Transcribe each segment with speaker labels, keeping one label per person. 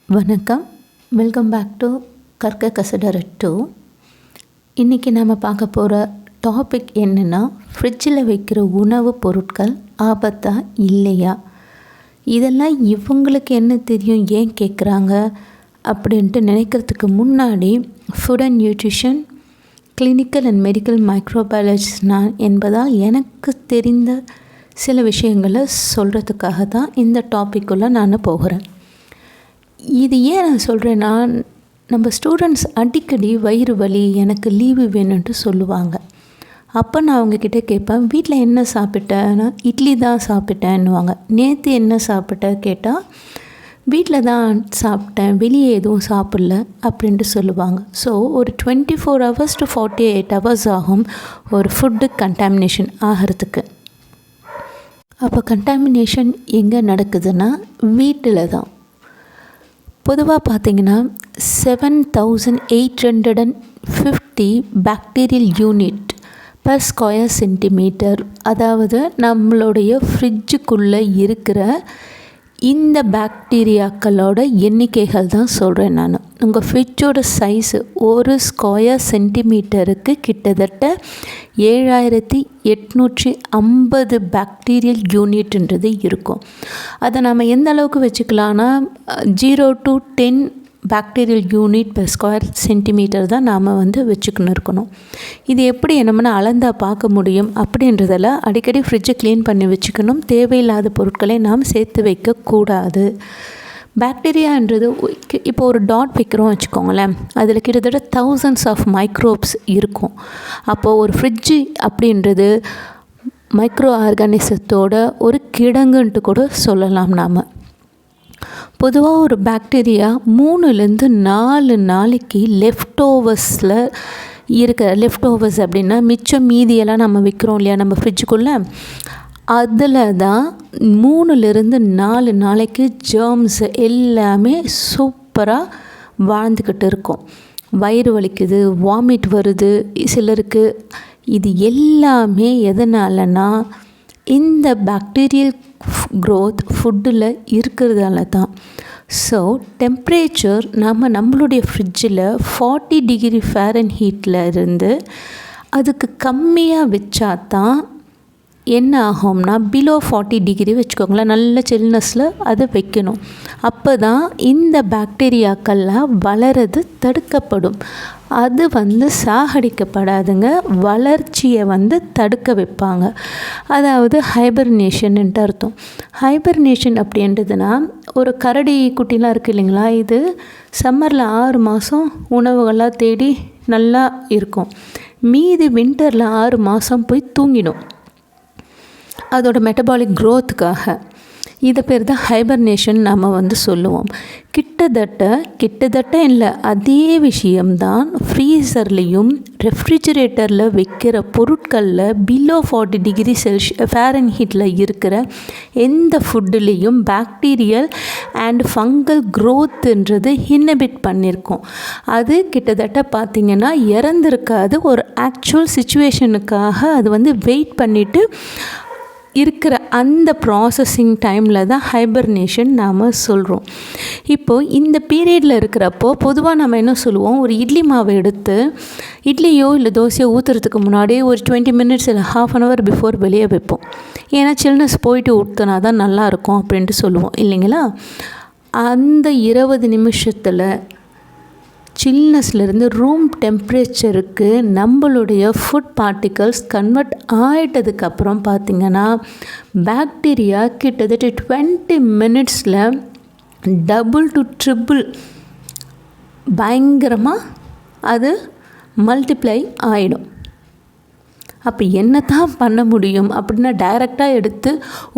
Speaker 1: வணக்கம், welcome back to கர்க்க கசடர 2. இன்றைக்கி நம்ம பார்க்க போகிற டாபிக் என்னென்னா, ஃப்ரிட்ஜில் வைக்கிற உணவுப் பொருட்கள் ஆபத்தா இல்லையா? இதெல்லாம் இவங்களுக்கு என்ன தெரியும், ஏன் கேட்குறாங்க அப்படின்ட்டு நினைக்கிறதுக்கு முன்னாடி food and nutrition, clinical and medical microbiologist நான் என்பதால் எனக்கு தெரிந்த சில விஷயங்களை சொல்கிறதுக்காக தான் இந்த டாப்பிக்குள்ளே நான் போகிறேன். இது ஏன் நான் சொல்கிறேன்னா, நம்ம ஸ்டூடெண்ட்ஸ் அடிக்கடி வயிறு வலி, எனக்கு லீவு வேணும்ன்ட்டு சொல்லுவாங்க. அப்போ நான் அவங்கக்கிட்ட கேட்பேன், வீட்டில் என்ன சாப்பிட்டேன்னா இட்லி தான் சாப்பிட்டேன்னுவாங்க. நேற்று என்ன சாப்பிட்ட கேட்டால் வீட்டில் தான் சாப்பிட்டேன், வெளியே எதுவும் சாப்பிடல அப்படின்ட்டு சொல்லுவாங்க. ஸோ ஒரு 24 hours to 48 hours ஆகும் ஒரு ஃபுட்டு கண்டாமினேஷன் ஆகிறதுக்கு. அப்போ கண்டாமினேஷன் எங்கே நடக்குதுன்னா வீட்டில் தான். பொதுவாக பார்த்திங்கன்னா 7850 bacterial unit per square centimetre, அதாவது நம்மளுடைய ஃப்ரிட்ஜுக்குள்ளே இருக்கிற இந்த பாக்டீரியாக்களோட எண்ணிக்கைகள் தான் சொல்கிறேன் நான். உங்கள் ஃப்ரிட்ஜோட சைஸு ஒரு ஸ்கொயர் சென்டிமீட்டருக்கு கிட்டத்தட்ட 7850 பாக்டீரியல் யூனிட்ன்றது இருக்கும். அதை நம்ம எந்த அளவுக்கு வச்சுக்கலான்னா 0 to 10 bacterial unit per square centimetre தான் நாம் வச்சுக்கணும் இருக்கணும். இது எப்படி நம்ம அளந்தா பார்க்க முடியும் அப்படின்றதில் அடிக்கடி ஃப்ரிட்ஜை க்ளீன் பண்ணி வச்சுக்கணும். தேவையில்லாத பொருட்களை நாம் சேர்த்து வைக்கக்கூடாது. பாக்டீரியான்றது இப்போ ஒரு டாட் வைக்கிறோம் வச்சுக்கோங்களேன், அதில் கிட்டத்தட்ட thousands ஆஃப் மைக்ரோப்ஸ் இருக்கும். அப்போது ஒரு ஃப்ரிட்ஜு அப்படின்றது மைக்ரோ ஆர்கானிசத்தோட ஒரு கிடங்குன்ட்டு கூட சொல்லலாம் நாம். பொதுவாக ஒரு பாக்டீரியா 3-4 நாளைக்கு லெஃப்ட் ஓவர்ஸ் அப்படின்னா மிச்சம் மீதியெல்லாம் நம்ம வைக்கிறோம் இல்லையா நம்ம ஃப்ரிட்ஜுக்குள்ளே, அதில் தான் 3-4 நாளைக்கு ஜெர்ம்ஸ் எல்லாமே சூப்பராக வாழ்ந்துக்கிட்டு இருக்கும். வயிறு வலிக்குது, வாமிட் வருது சிலருக்கு. இது எல்லாமே எதனாலனா இந்த பாக்டீரியல் க்ரோத் ஃபுட்டில் இருக்கிறதால தான். ஸோ டெம்ப்ரேச்சர் நம்மளுடைய ஃப்ரிட்ஜில் 40 டிகிரி ஃபாரன்ஹீட்டில் இருந்து அதுக்கு கம்மியாக வச்சா தான் என்ன ஆகும்னா பிலோ 40 டிகிரி வச்சுக்கோங்களேன், நல்ல சில்னஸில் அதை வைக்கணும். அப்போ தான் இந்த பாக்டீரியாக்கள்லாம் வளர்றது தடுக்கப்படும். அது சாகடிக்கப்படாதுங்க, வளர்ச்சியை தடுக்க வைப்பாங்க. அதாவது ஹைபர்னேஷன்ட்டு அர்த்தம். ஹைபர்னேஷன் அப்படின்றதுனா, ஒரு கரடி குட்டிலாம் இருக்குது இல்லைங்களா, இது சம்மரில் 6 மாதம் உணவுகளாக தேடி நல்லா இருக்கும். மீதி வின்டரில் 6 மாதம் போய் தூங்கிடும் அதோட மெட்டபாலிக் க்ரோத்துக்காக. இதை பேர் தான் ஹைபர்னேஷன் நாம் சொல்லுவோம். கிட்டத்தட்ட இல்லை, அதே விஷயம்தான் ஃப்ரீசர்லேயும் ரெஃப்ரிஜிரேட்டரில் வைக்கிற பொருட்களில் பிலோ 40 டிகிரி ஃபாரன்ஹீட்டில் இருக்கிற எந்த ஃபுட்டுலேயும் பாக்டீரியல் அண்ட் ஃபங்கல் க்ரோத்துன்றது இன்ஹிபிட் பண்ணியிருக்கோம். அது கிட்டத்தட்ட பார்த்திங்கன்னா இறந்துருக்காது, ஒரு ஆக்சுவல் சிச்சுவேஷனுக்காக அது வெயிட் பண்ணிவிட்டு இருக்கிற அந்த ப்ராசஸிங் டைமில் தான் ஹைபர்னேஷன் நாம் சொல்கிறோம். இப்போது இந்த பீரியடில் இருக்கிறப்போ பொதுவாக நம்ம என்ன சொல்லுவோம், ஒரு இட்லி மாவை எடுத்து இட்லியோ இல்லை தோசையோ ஊற்றுறதுக்கு முன்னாடி ஒரு 20 minutes இல்லை ½ an hour பிஃபோர் வெளியே வைப்போம். ஏன்னா சில்னஸ் போயிட்டு ஊற்றினா தான் நல்லாயிருக்கும் அப்படின்ட்டு சொல்லுவோம் இல்லைங்களா. அந்த 20 நிமிஷத்தில் சில்னஸ்லேருந்து ரூம் டெம்ப்ரேச்சருக்கு நம்மளுடைய ஃபுட் பார்ட்டிகல்ஸ் கன்வெர்ட் ஆகிட்டதுக்கப்புறம் பார்த்திங்கன்னா பாக்டீரியா கிட்டத்தட்ட 20 minutesல டபுள் டு ட்ரிபிள் பயங்கரமாக அது மல்டிப்ளை ஆகிடும். அப்போ என்ன தான் பண்ண முடியும் அப்படின்னா, டைரெக்டாக எடுத்து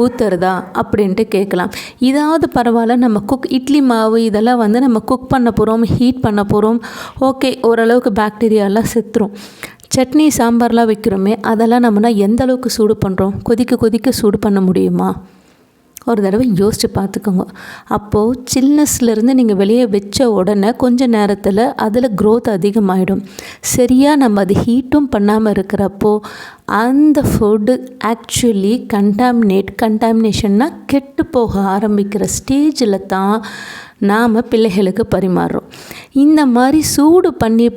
Speaker 1: ஊற்றுறதா அப்படின்ட்டு கேட்கலாம். இதாவது பரவாயில்ல, நம்ம இட்லி மாவு இதெல்லாம் நம்ம குக் பண்ண போகிறோம், ஹீட் பண்ண போகிறோம், ஓகே, ஓரளவுக்கு பாக்டீரியாலாம் செத்துரும். சட்னி சாம்பார்லாம் வைக்கிறோமே, அதெல்லாம் நம்மனா எந்த அளவுக்கு சூடு பண்ணுறோம், கொதிக்க சூடு பண்ண முடியுமா? ஒரு தடவை யோசித்து பார்த்துக்கோங்க. அப்போது சில்னஸ்லேருந்து நீங்கள் வெளியே வச்ச உடனே கொஞ்சம் நேரத்தில் அதில் க்ரோத் அதிகமாகிடும். சரியாக நம்ம அது ஹீட்டும் பண்ணாமல் இருக்கிறப்போ அந்த ஃபுட்டு ஆக்சுவலி கண்டாமினேஷன்னா கெட்டு போக ஆரம்பிக்கிற ஸ்டேஜில் தான் நாம் பிள்ளைகளுக்கு பரிமாறுறோம். இந்த மாதிரி சூடு பண்ணி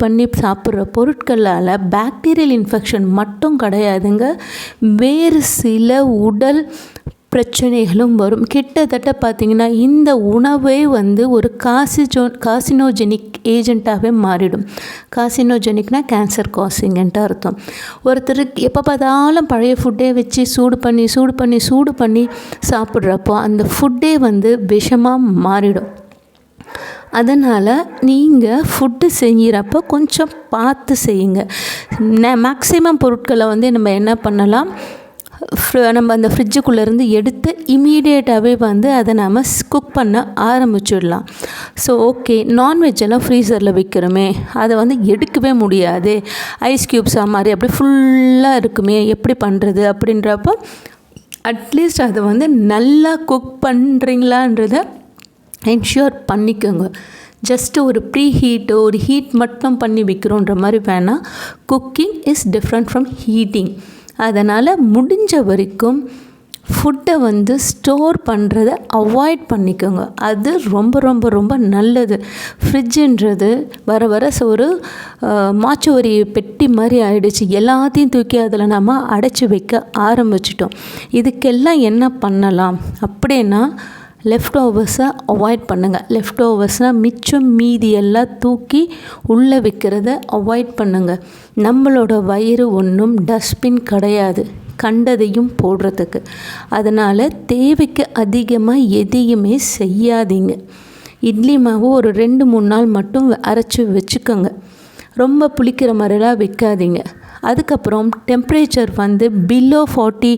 Speaker 1: சாப்பிட்ற பொருட்களால் பாக்டீரியல் இன்ஃபெக்ஷன் மட்டும் கிடையாதுங்க, வேறு சில உடல் பிரச்சனைகளும் வரும். கிட்டத்தட்ட பார்த்திங்கன்னா இந்த உணவே ஒரு காசினோஜெனிக் ஏஜெண்ட்டாகவே மாறிடும். காசினோஜெனிக்னால் கேன்சர் காசிங்கன்ட்டு அர்த்தம். ஒருத்தருக்கு எப்போ பார்த்தாலும் பழைய ஃபுட்டே வச்சு சூடு பண்ணி சாப்பிட்றப்போ அந்த ஃபுட்டே விஷமாக மாறிடும். அதனால் நீங்கள் ஃபுட்டு செய்கிறப்போ கொஞ்சம் பார்த்து செய்யுங்க. மேக்ஸிமம் பொருட்களை நம்ம என்ன பண்ணலாம், நம்ம அந்த ஃப்ரிட்ஜுக்குள்ளேருந்து எடுத்து இமீடியேட்டாகவே அதை நாம் குக் பண்ண ஆரம்பிச்சிடலாம். ஸோ ஓகே, நான்வெஜ்ஜெல்லாம் ஃப்ரீசரில் வைக்கிறோமே, அதை எடுக்கவே முடியாது, ஐஸ் க்யூப்ஸாக மாதிரி அப்படியே ஃபுல்லாக இருக்குமே, எப்படி பண்ணுறது அப்படின்றப்போ அட்லீஸ்ட் அதை நல்லா குக் பண்ணுறீங்களான்றதை என்ஷூர் பண்ணிக்கோங்க. ஜஸ்ட்டு ஒரு ஒரு ஹீட் மட்டும் பண்ணி வைக்கிறோன்ற மாதிரி வேணாம். Cooking is different from heating. அதனால் முடிஞ்ச வரைக்கும் ஃபுட்டை ஸ்டோர் பண்ணுறதை அவாய்ட் பண்ணிக்கோங்க. அது ரொம்ப ரொம்ப ரொம்ப நல்லது. ஃப்ரிட்ஜுன்றது வர ஒரு மாச்சுவரி பெட்டி மாதிரி ஆகிடுச்சு. எல்லாத்தையும் தூக்கி அதில் நம்ம அடைச்சி வைக்க ஆரம்பிச்சிட்டோம். இதுக்கெல்லாம் என்ன பண்ணலாம் அப்படின்னா, லெஃப்ட் ஓவர்ஸை அவாய்ட் பண்ணுங்கள். லெஃப்ட் ஓவர்ஸ்னால் மிச்சம் மீதியெல்லாம் தூக்கி உள்ளே வைக்கிறத அவாய்ட் பண்ணுங்கள். நம்மளோட வயிறு ஒன்றும் டஸ்ட்பின் கிடையாது கண்டதையும் போடுறதுக்கு. அதனால் தேவைக்கு அதிகமாக எதையுமே செய்யாதீங்க. இட்லி மாவு ஒரு 2-3 நாள் மட்டும் அரைச்சி வச்சுக்கோங்க. ரொம்ப புளிக்கிற மாதிரிலாம் வைக்காதீங்க. அதுக்கப்புறம் டெம்ப்ரேச்சர் பிலோ 40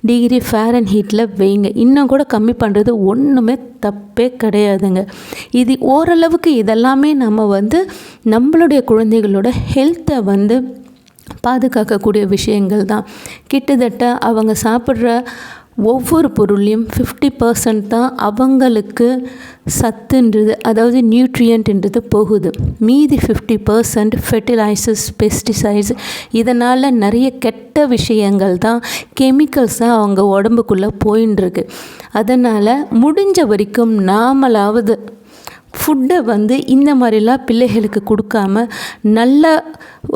Speaker 1: டிகிரி ஃபாரன்ஹீட்டில் வைங்க. இன்னும் கூட கம்மி பண்ணுறது ஒன்றுமே தப்பே கிடையாதுங்க. இது ஓரளவுக்கு இதெல்லாமே நம்ம நம்மளுடைய குழந்தைகளோட ஹெல்த்தை பாதுகாக்கக்கூடிய விஷயங்கள் தான். கிட்டத்தட்ட அவங்க சாப்பிட்ற ஒவ்வொரு பொருளையும் 50% தான் அவங்களுக்கு சத்துன்றது, அதாவது நியூட்ரியன்ட்ன்றது போகுது. மீதி 50% ஃபெர்டிலைசர்ஸ், பெஸ்டிசைட்ஸ், இதனால் நிறைய கெட்ட விஷயங்கள் தான், கெமிக்கல்ஸ் தான் அவங்க உடம்புக்குள்ளே போயின்ட்டுருக்கு. அதனால் முடிஞ்ச வரைக்கும் நாமளாவது ஃபுட்டை இந்த மாதிரிலாம் பிள்ளைகளுக்கு கொடுக்காம நல்ல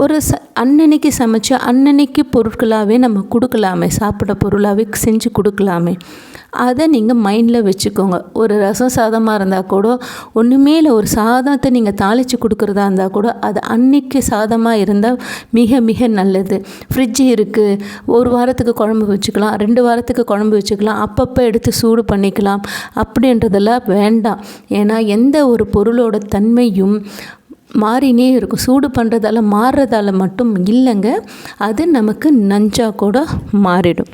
Speaker 1: ஒரு அன்னன்னைக்கு சமைச்சு அன்னன்னைக்கு பொருட்களாகவே நம்ம கொடுக்கலாமே, சாப்பிட்ற பொருளாகவே செஞ்சு கொடுக்கலாமே. அதை நீங்கள் மைண்டில் வச்சுக்கோங்க. ஒரு ரசம் சாதமாக இருந்தால் கூட, ஒன்றுமே இல்லை, ஒரு சாதத்தை நீங்கள் தாளித்து கொடுக்குறதா இருந்தால் கூட அது அன்னைக்கு சாதமாக இருந்தால் மிக மிக நல்லது. ஃப்ரிட்ஜு இருக்குது, ஒரு வாரத்துக்கு குழம்பு வச்சுக்கலாம், 2 வாரத்துக்கு குழம்பு வச்சுக்கலாம், அப்பப்போ எடுத்து சூடு பண்ணிக்கலாம் அப்படின்றதெல்லாம் வேண்டாம். ஏன்னா எந்த ஒரு பொருளோட தன்மையும் மாறினே இருக்கும். சூடு பண்ணுறதால மாறுறதால மட்டும் இல்லைங்க, அது நமக்கு நஞ்சாக கூட மாறிடும்.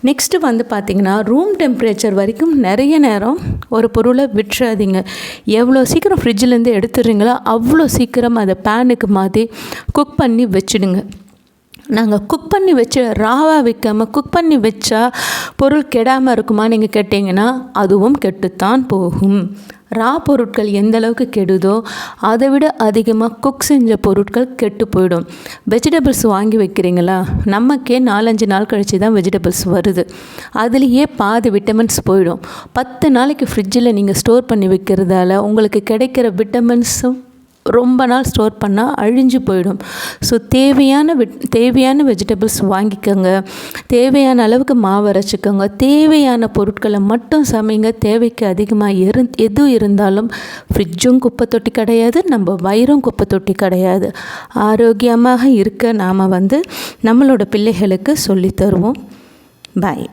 Speaker 1: நெக்ஸ்ட்டு பார்த்திங்கன்னா, ரூம் டெம்பரேச்சர் வரைக்கும் நிறைய நேரம் ஒரு பொருளை விட்டுறாதீங்க. எவ்வளோ சீக்கிரம் ஃப்ரிட்ஜிலேருந்து எடுத்துடுறீங்களோ அவ்வளோ சீக்கிரம் அதை பேனுக்கு மாற்றி குக் பண்ணி வச்சுடுங்க. நாங்கள் குக் பண்ணி வச்சு ராவாக வைக்காமல் குக் பண்ணி வச்சா பொருள் கெடாமல் இருக்குமா நீங்கள் கேட்டிங்கன்னா, அதுவும் கெட்டுத்தான் போகும். ரா பொருட்கள் எந்த அளவுக்கு கெடுதோ அதை விட அதிகமாக குக் செஞ்ச பொருட்கள் கெட்டு போயிடும். வெஜிடபிள்ஸ் வாங்கி வைக்கிறீங்களா, நமக்கே 4-5 நாள் கழித்து தான் வெஜிடபிள்ஸ் வருது. அதுலேயே பாதி விட்டமின்ஸ் போயிடும். 10 நாளைக்கு ஃப்ரிட்ஜில் நீங்கள் ஸ்டோர் பண்ணி வைக்கிறதால உங்களுக்கு கிடைக்கிற விட்டமின்ஸும் ரொம்ப நாள் ஸ்டோர் பண்ணால் அழிஞ்சு போயிடும். ஸோ தேவையான வெஜிடபிள்ஸ் வாங்கிக்கோங்க, தேவையான அளவுக்கு மாவு அரைச்சிக்கோங்க, தேவையான பொருட்களை மட்டும் சமைங்க. தேவைக்கு அதிகமாக எது இருந்தாலும் ஃப்ரிட்ஜும் குப்பை தொட்டி கிடையாது, நம்ம வயிறும் குப்பை தொட்டி கிடையாது. ஆரோக்கியமாக இருக்க நாம் நம்மளோட பிள்ளைகளுக்கு சொல்லித்தருவோம். பாய்.